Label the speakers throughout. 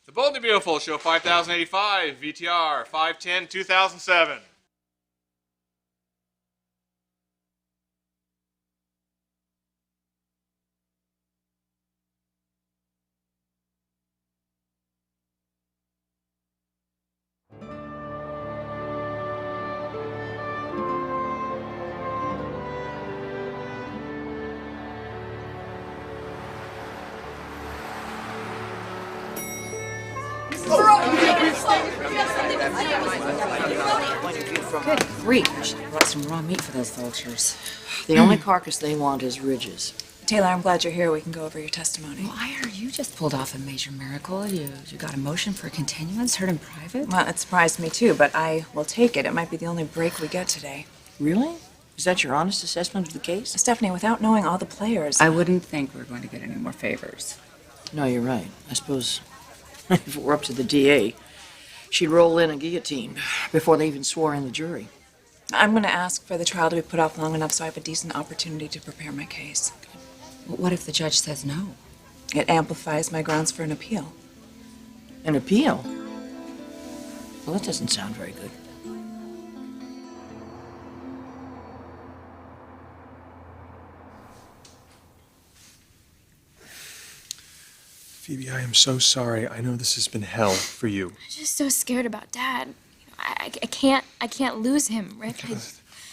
Speaker 1: The Bold and the Beautiful, show 5085, VTR 5/10/2007.
Speaker 2: Good grief, I should have brought some raw meat for those vultures. The only carcass they want is Ridge's.
Speaker 3: Taylor, I'm glad you're here. We can go over your testimony.
Speaker 2: Why are you just pulled off a major miracle? You got a motion for a continuance, heard in private?
Speaker 3: Well, it surprised me too, but I will take it. It might be the only break we get today.
Speaker 2: Really? Is that your honest assessment of the case?
Speaker 3: Stephanie, without knowing all the players...
Speaker 4: I wouldn't think we're going to get any more favors.
Speaker 2: No, you're right. I suppose if it were up to the DA, she'd roll in a guillotine before they even swore in the jury.
Speaker 3: I'm going to ask for the trial to be put off long enough so I have a decent opportunity to prepare my case.
Speaker 4: What if the judge says no?
Speaker 3: It amplifies my grounds for an appeal.
Speaker 2: An appeal? Well, that doesn't sound very good.
Speaker 5: Phoebe, I am so sorry. I know this has been hell for you.
Speaker 6: I'm just so scared about Dad. I can't lose him, Rick.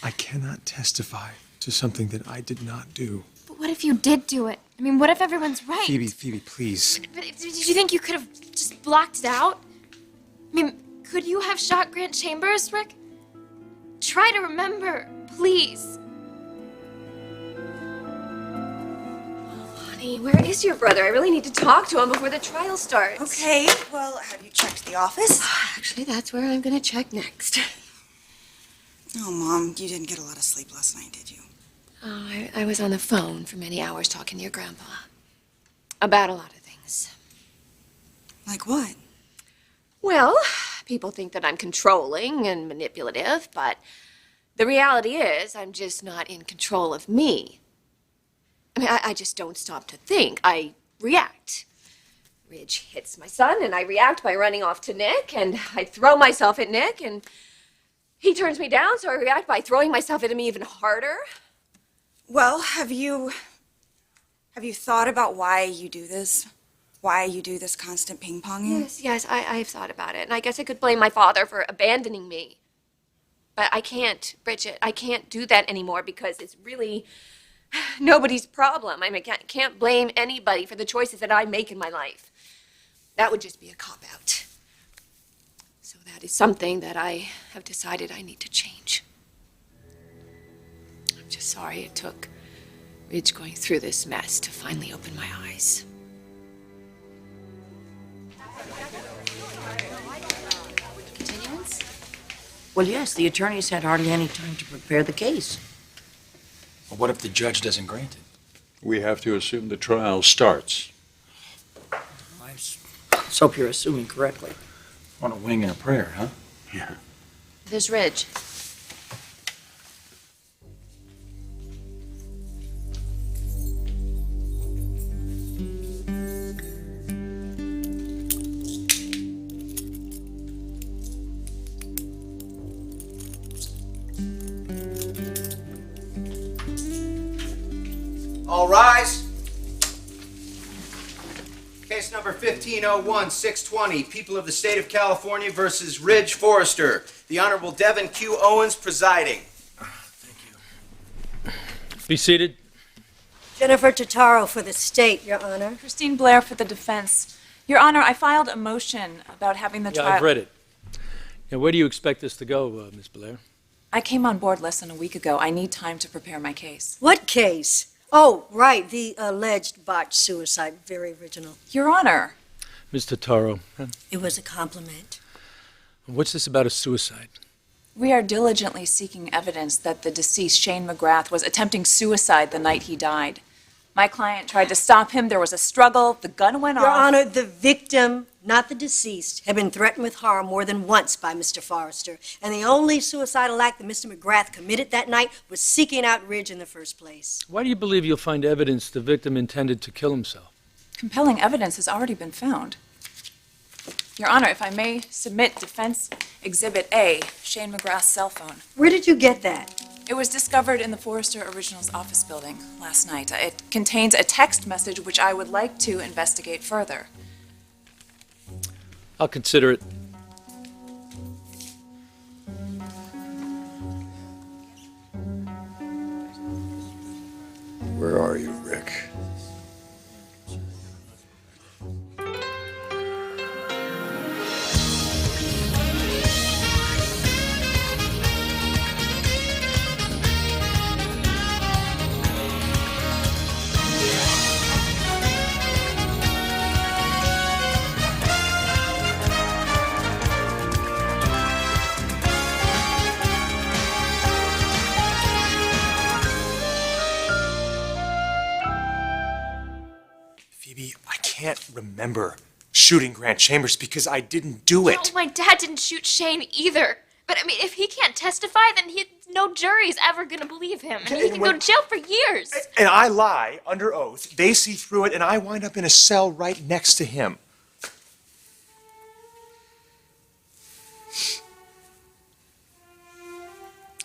Speaker 5: I cannot testify to something that I did not do.
Speaker 6: But what if you did do it? I mean, what if everyone's right?
Speaker 5: Phoebe, please.
Speaker 6: But did you think you could have just blocked it out? I mean, could you have shot Grant Chambers, Rick? Try to remember, please.
Speaker 7: Honey, where is your brother? I really need to talk to him before the trial starts.
Speaker 8: Okay, well, have you checked the office?
Speaker 7: Actually, that's where I'm gonna check next.
Speaker 8: Oh, Mom, you didn't get a lot of sleep last night, did you?
Speaker 7: Oh, I was on the phone for many hours talking to your grandpa. About a lot of things.
Speaker 8: Like what?
Speaker 7: Well, people think that I'm controlling and manipulative, but the reality is I'm just not in control of me. I mean, I just don't stop to think. I react. Ridge hits my son, and I react by running off to Nick, and I throw myself at Nick, and he turns me down, so I react by throwing myself at him even harder.
Speaker 8: Well, have you thought about why you do this? Why you do this constant ping-ponging?
Speaker 7: Yes, I've thought about it, and I guess I could blame my father for abandoning me. But I can't, Bridget. I can't do that anymore because it's really nobody's problem. I mean, I can't blame anybody for the choices that I make in my life. That would just be a cop-out. So that is something that I have decided I need to change. I'm just sorry it took Ridge going through this mess to finally open my eyes. Continuance?
Speaker 2: Well, yes, the attorneys had hardly any time to prepare the case.
Speaker 9: Well, what if the judge doesn't grant it?
Speaker 10: We have to assume the trial starts.
Speaker 2: Let's hope you're assuming correctly.
Speaker 9: On a wing and a prayer, huh?
Speaker 10: Yeah.
Speaker 7: There's Ridge.
Speaker 11: All rise. Case number 1501-620, People of the State of California versus Ridge Forrester. The Honorable Devin Q. Owens presiding.
Speaker 9: Thank you.
Speaker 12: Be seated.
Speaker 13: Jennifer Totaro for the state, Your Honor.
Speaker 3: Christine Blair for the defense. Your Honor, I filed a motion about having the trial...
Speaker 12: I've read it. Now, where do you expect this to go, Miss Blair?
Speaker 3: I came on board less than a week ago. I need time to prepare my case.
Speaker 13: What case? Oh, right, the alleged botched suicide. Very original.
Speaker 3: Your Honor.
Speaker 12: Miss Totaro,
Speaker 13: It was a compliment.
Speaker 12: what's this about a suicide?
Speaker 3: We are diligently seeking evidence that the deceased, Shane McGrath, was attempting suicide the night he died. My client tried to stop him. There was a struggle. The gun went off.
Speaker 13: Your Honor, the victim, not the deceased, had been threatened with harm more than once by Mr. Forrester. And the only suicidal act that Mr. McGrath committed that night was seeking out Ridge in the first place.
Speaker 12: Why do you believe you'll find evidence the victim intended to kill himself?
Speaker 3: Compelling evidence has already been found. Your Honor, if I may submit Defense Exhibit A, Shane McGrath's cell phone.
Speaker 13: Where did you get that?
Speaker 3: It was discovered in the Forrester Originals office building last night. It contains a text message which I would like to investigate further.
Speaker 12: I'll consider it.
Speaker 10: Where are you, Rick?
Speaker 5: Phoebe, I can't remember shooting Grant Chambers because I didn't do it.
Speaker 6: No, my dad didn't shoot Shane either. But I mean, if he can't testify, then no jury's ever gonna believe him, and he can go to jail for years.
Speaker 5: And I lie under oath. They see through it, and I wind up in a cell right next to him.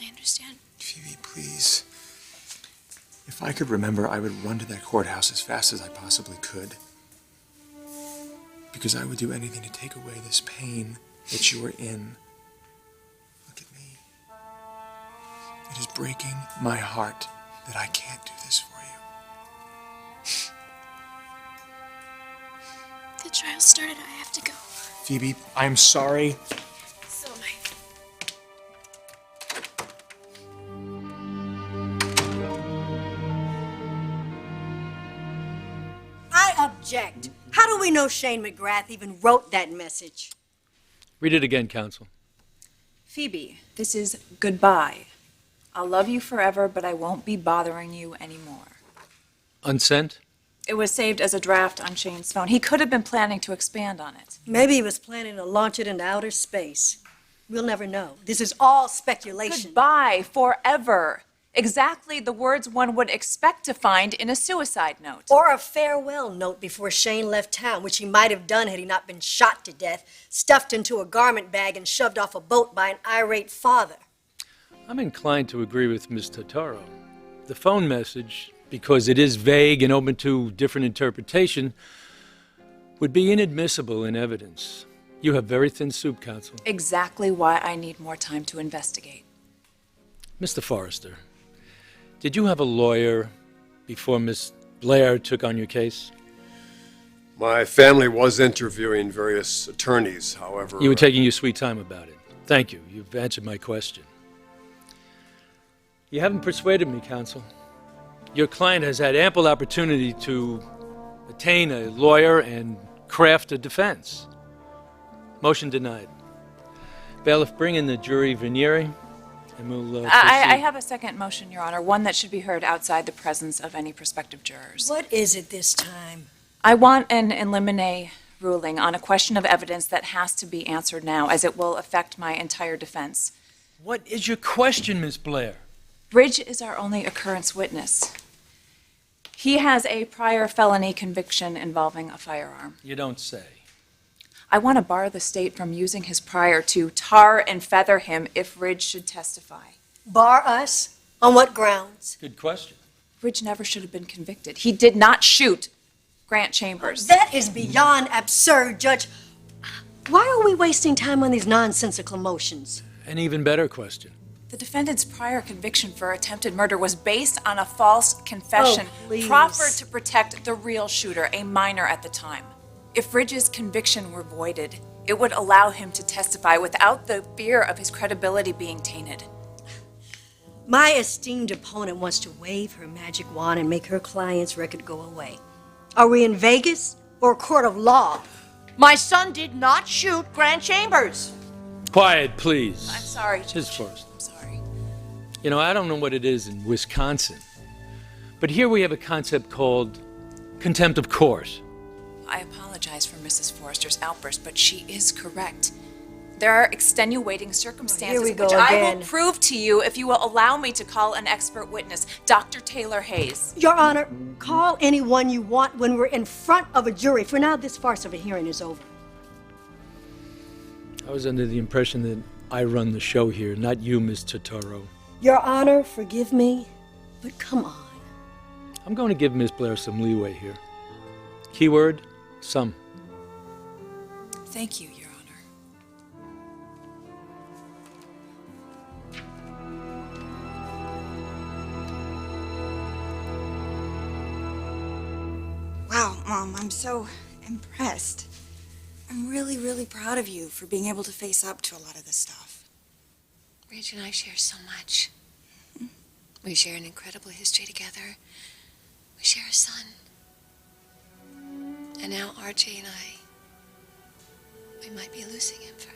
Speaker 6: I understand.
Speaker 5: Phoebe, please. If I could remember, I would run to that courthouse as fast as I possibly could. Because I would do anything to take away this pain that you are in. Look at me. It is breaking my heart that I can't do this for you.
Speaker 6: The trial started. I have to go.
Speaker 5: Phoebe, I'm sorry.
Speaker 6: So am I.
Speaker 13: I object. How do we know Shane McGrath even wrote that message?
Speaker 12: Read it again, counsel.
Speaker 3: Phoebe, this is goodbye. I'll love you forever, but I won't be bothering you anymore.
Speaker 12: Unsent?
Speaker 3: It was saved as a draft on Shane's phone. He could have been planning to expand on it.
Speaker 13: Maybe he was planning to launch it into outer space. We'll never know. This is all speculation.
Speaker 3: Goodbye forever. Exactly the words one would expect to find in a suicide note.
Speaker 13: Or a farewell note before Shane left town, which he might have done had he not been shot to death, stuffed into a garment bag, and shoved off a boat by an irate father.
Speaker 12: I'm inclined to agree with Ms. Totaro. The phone message, because it is vague and open to different interpretation, would be inadmissible in evidence. You have very thin soup, counsel.
Speaker 3: Exactly why I need more time to investigate.
Speaker 12: Mr. Forrester, did you have a lawyer before Miss Blair took on your case?
Speaker 10: My family was interviewing various attorneys, however...
Speaker 12: You were taking your sweet time about it. Thank you. You've answered my question. You haven't persuaded me, counsel. Your client has had ample opportunity to attain a lawyer and craft a defense. Motion denied. Bailiff, bring in the jury Venieri, and we'll
Speaker 3: I have a second motion, Your Honor, one that should be heard outside the presence of any prospective jurors.
Speaker 13: What is it this time?
Speaker 3: I want an in limine ruling on a question of evidence that has to be answered now, as it will affect my entire defense.
Speaker 12: What is your question, Miss Blair?
Speaker 3: Ridge is our only occurrence witness. He has a prior felony conviction involving a firearm.
Speaker 12: You don't say.
Speaker 3: I want to bar the state from using his prior to tar and feather him if Ridge should testify.
Speaker 13: Bar us? On what grounds?
Speaker 12: Good question.
Speaker 3: Ridge never should have been convicted. He did not shoot Grant Chambers.
Speaker 13: That is beyond absurd, Judge. Why are we wasting time on these nonsensical motions?
Speaker 12: An even better question.
Speaker 3: The defendant's prior conviction for attempted murder was based on a false confession
Speaker 13: please.
Speaker 3: proffered to protect the real shooter, a minor at the time. If Ridge's conviction were voided, it would allow him to testify without the fear of his credibility being tainted.
Speaker 13: My esteemed opponent wants to wave her magic wand and make her client's record go away. Are we in Vegas or a court of law?
Speaker 14: My son did not shoot Grant Chambers.
Speaker 12: Quiet, please.
Speaker 3: I'm sorry,
Speaker 12: Ms.
Speaker 3: Judge.
Speaker 12: Forrester.
Speaker 3: I'm sorry.
Speaker 12: You know, I don't know what it is in Wisconsin, but here we have a concept called contempt of court.
Speaker 3: I apologize for Mrs. Forrester's outburst, but she is correct. There are extenuating circumstances
Speaker 13: we go
Speaker 3: which I
Speaker 13: again.
Speaker 3: will prove to you if you will allow me to call an expert witness, Dr. Taylor Hayes.
Speaker 13: Your Honor, call anyone you want when we're in front of a jury. For now, this farce of a hearing is over.
Speaker 12: I was under the impression that I run the show here, not you, Miss Totoro.
Speaker 13: Your Honor, forgive me, but come on.
Speaker 12: I'm going to give Miss Blair some leeway here. Keyword, some.
Speaker 3: Thank you, Your Honor.
Speaker 8: Wow, Mom, I'm so impressed. I'm really, really proud of you for being able to face up to a lot of this stuff.
Speaker 7: Ridge and I share so much. We share an incredible history together. We share a son. And now RJ and we might be losing him forever.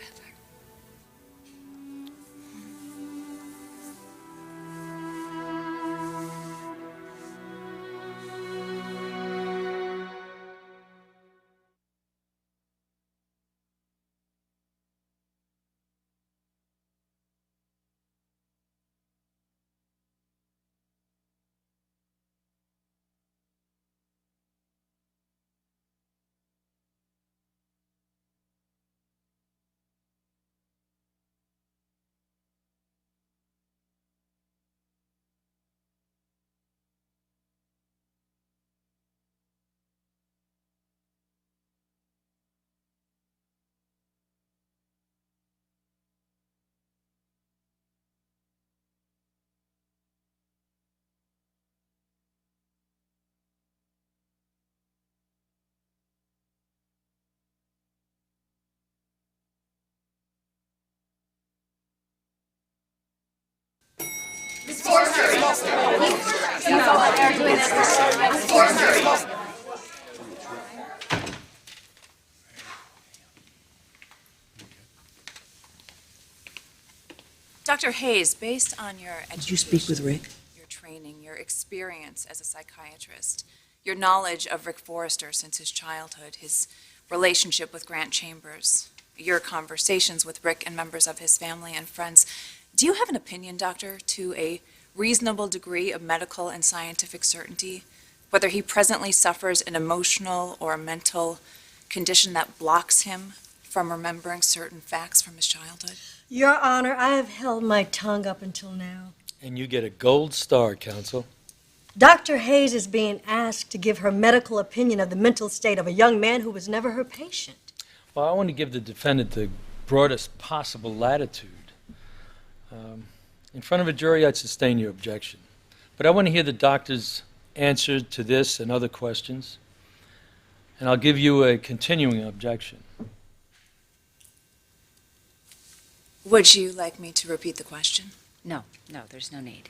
Speaker 3: Dr. Hayes, based on your education,
Speaker 2: Did you speak with Rick?
Speaker 3: your training, your experience as a psychiatrist, your knowledge of Rick Forrester since his childhood, his relationship with Grant Chambers, your conversations with Rick and members of his family and friends, do you have an opinion, Doctor, to a reasonable degree of medical and scientific certainty, whether he presently suffers an emotional or mental condition that blocks him from remembering certain facts from his childhood?
Speaker 13: Your Honor, I have held my tongue up until now.
Speaker 12: And you get a gold star, counsel.
Speaker 13: Dr. Hayes is being asked to give her medical opinion of the mental state of a young man who was never her patient.
Speaker 12: Well, I want to give the defendant the broadest possible latitude. In front of a jury, I'd sustain your objection. But I want to hear the doctor's answer to this and other questions. And I'll give you a continuing objection.
Speaker 3: Would you like me to repeat the question?
Speaker 4: No, there's no need.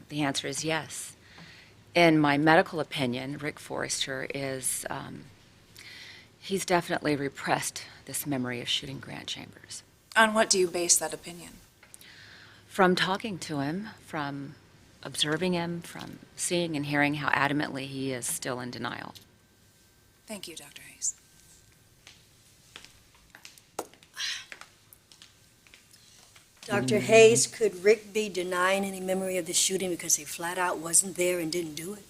Speaker 4: The answer is yes. In my medical opinion, Rick Forrester is, he's definitely repressed this memory of shooting Grant Chambers.
Speaker 3: On what do you base that opinion?
Speaker 4: From talking to him, from observing him, from seeing and hearing how adamantly he is still in denial.
Speaker 3: Thank you, Dr. Hayes.
Speaker 13: Dr. Hayes, could Rick be denying any memory of the shooting because he flat out wasn't there and didn't do it?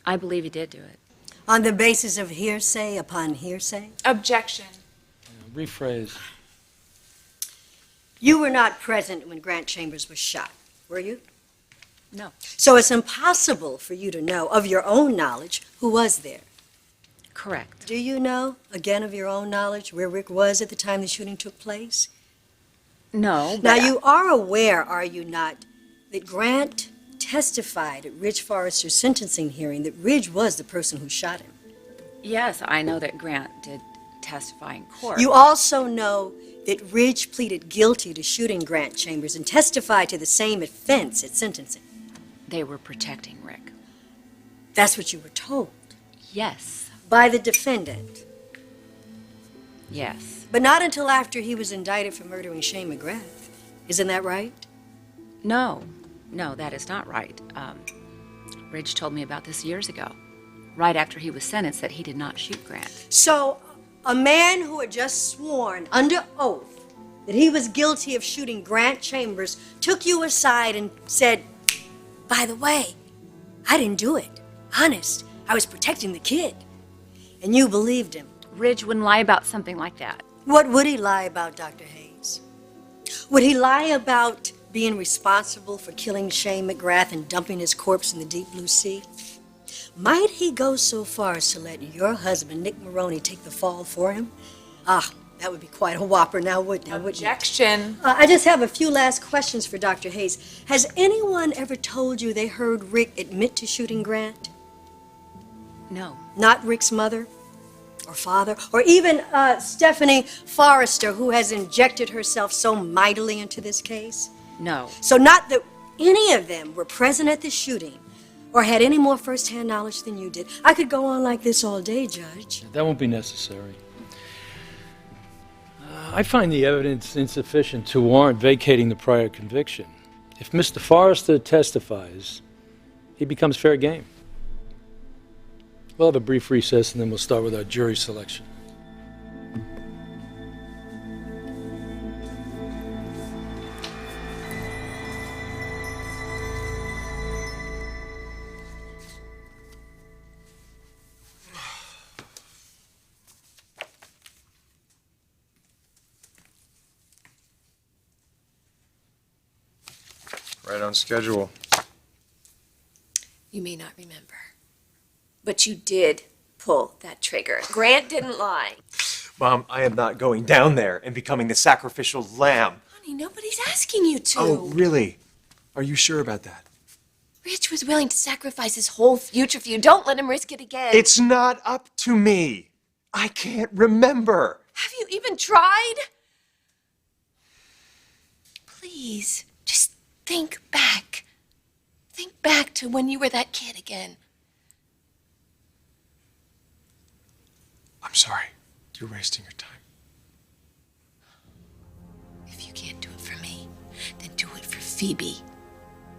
Speaker 4: I believe he did do it.
Speaker 13: On the basis of hearsay upon hearsay?
Speaker 3: Objection.
Speaker 12: Rephrase.
Speaker 13: You were not present when Grant Chambers was shot, were you?
Speaker 4: No.
Speaker 13: So it's impossible for you to know, of your own knowledge, who was there.
Speaker 4: Correct.
Speaker 13: Do you know, again of your own knowledge, where Rick was at the time the shooting took place?
Speaker 4: No.
Speaker 13: Now, you are aware, are you not, that Grant testified at Ridge Forrester's sentencing hearing that Ridge was the person who shot him?
Speaker 4: Yes, I know that Grant did testify in court.
Speaker 13: You also know that Ridge pleaded guilty to shooting Grant Chambers and testified to the same offense at sentencing.
Speaker 4: They were protecting Rick.
Speaker 13: That's what you were told.
Speaker 4: Yes.
Speaker 13: By the defendant.
Speaker 4: Yes.
Speaker 13: But not until after he was indicted for murdering Shane McGrath. Isn't that right?
Speaker 4: No, that is not right. Ridge told me about this years ago, right after he was sentenced, that he did not shoot Grant.
Speaker 13: So, a man who had just sworn under oath that he was guilty of shooting Grant Chambers took you aside and said, by the way, I didn't do it. Honest, I was protecting the kid. And you believed him.
Speaker 4: Ridge wouldn't lie about something like that.
Speaker 13: What would he lie about, Dr. Hayes? Would he lie about being responsible for killing Shane McGrath and dumping his corpse in the deep blue sea? Might he go so far as to let your husband, Nick Maroney, take the fall for him? Ah, that would be quite a whopper now, wouldn't it?
Speaker 3: Objection.
Speaker 13: I just have a few last questions for Dr. Hayes. Has anyone ever told you they heard Rick admit to shooting Grant?
Speaker 4: No.
Speaker 13: Not Rick's mother or father, or even Stephanie Forrester, who has injected herself so mightily into this case?
Speaker 4: No.
Speaker 13: So not that any of them were present at the shooting or had any more first-hand knowledge than you did. I could go on like this all day, Judge.
Speaker 12: That won't be necessary. I find the evidence insufficient to warrant vacating the prior conviction. If Mr. Forrester testifies, he becomes fair game. We'll have a brief recess and then we'll start with our jury selection.
Speaker 5: Right on schedule.
Speaker 7: You may not remember, but you did pull that trigger. Grant didn't lie.
Speaker 15: Mom, I am not going down there and becoming the sacrificial lamb.
Speaker 7: Honey, nobody's asking you to.
Speaker 15: Oh, really? Are you sure about that?
Speaker 7: Rich was willing to sacrifice his whole future for you. Don't let him risk it again.
Speaker 15: It's not up to me. I can't remember.
Speaker 7: Have you even tried? Please, just think back. Think back to when you were that kid again.
Speaker 5: I'm sorry. You're wasting your time.
Speaker 7: If you can't do it for me, then do it for Phoebe.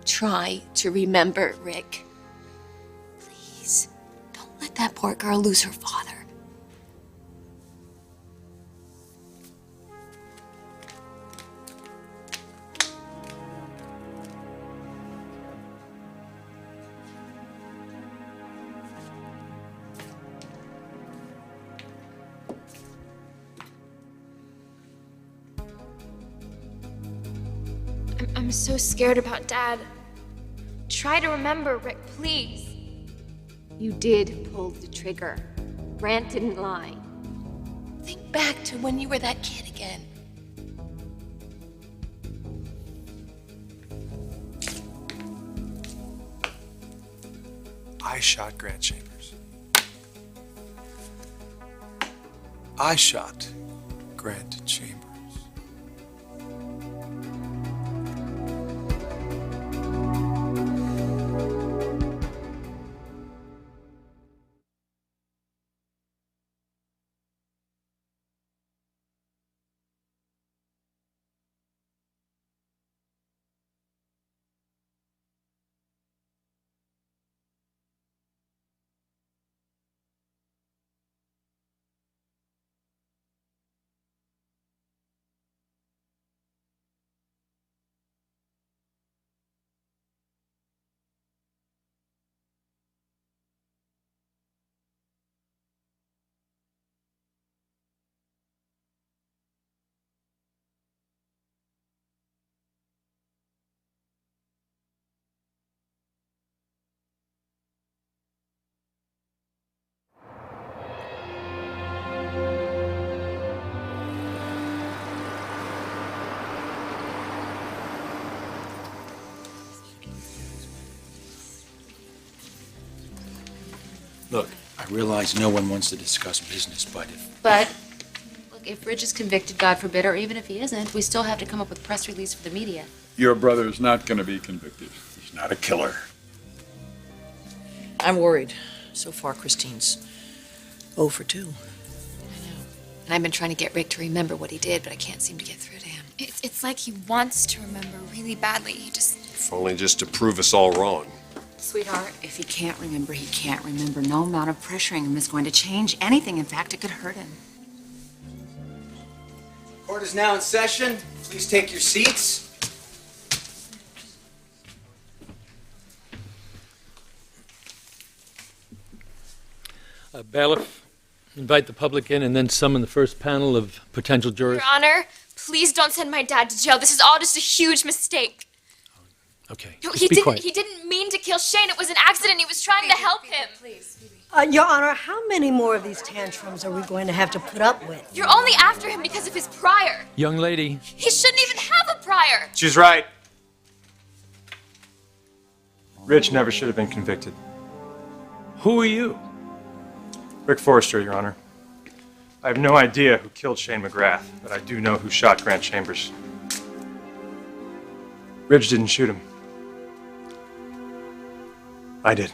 Speaker 7: Try to remember Rick. Please, don't let that poor girl lose her father.
Speaker 6: I'm so scared about Dad. Try to remember, Rick, please.
Speaker 7: You did pull the trigger. Grant didn't lie. Think back to when you were that kid again.
Speaker 5: I shot Grant Chambers. I shot Grant Chambers.
Speaker 9: Look, I realize no one wants to discuss business, but
Speaker 16: But, look, if Ridge is convicted, God forbid, or even if he isn't, we still have to come up with a press release for the media.
Speaker 17: Your brother's not going to be convicted. He's not a killer.
Speaker 2: I'm worried. So far, Christine's 0 for 2.
Speaker 7: And I've been trying to get Rick to remember what he did, but I can't seem to get through to him.
Speaker 6: It's like he wants to remember really badly. He just...
Speaker 10: If only just to prove us all wrong.
Speaker 4: Sweetheart, if he can't remember, he can't remember. No amount of pressuring him is going to change anything. In fact, it could hurt him.
Speaker 11: Court is now in session. Please take your seats.
Speaker 12: Bailiff, Invite the public in and then summon the first panel of potential jurors.
Speaker 6: Your Honor, please don't send my dad to jail. This is all just a huge mistake.
Speaker 12: Okay,
Speaker 6: No,
Speaker 12: just be quiet.
Speaker 6: He didn't mean to kill Shane. It was an accident. He was trying to help him.
Speaker 3: Please, Phoebe.
Speaker 13: Your Honor, how many more of these tantrums are we going to have to put up with?
Speaker 6: You're only after him because of his prior.
Speaker 12: Young lady,
Speaker 6: He shouldn't even have a prior.
Speaker 5: She's right. Rich never should have been convicted.
Speaker 12: who are you?
Speaker 5: Rick Forrester, Your Honor. I have no idea who killed Shane McGrath, but I do know who shot Grant Chambers. Ridge didn't shoot him. I did.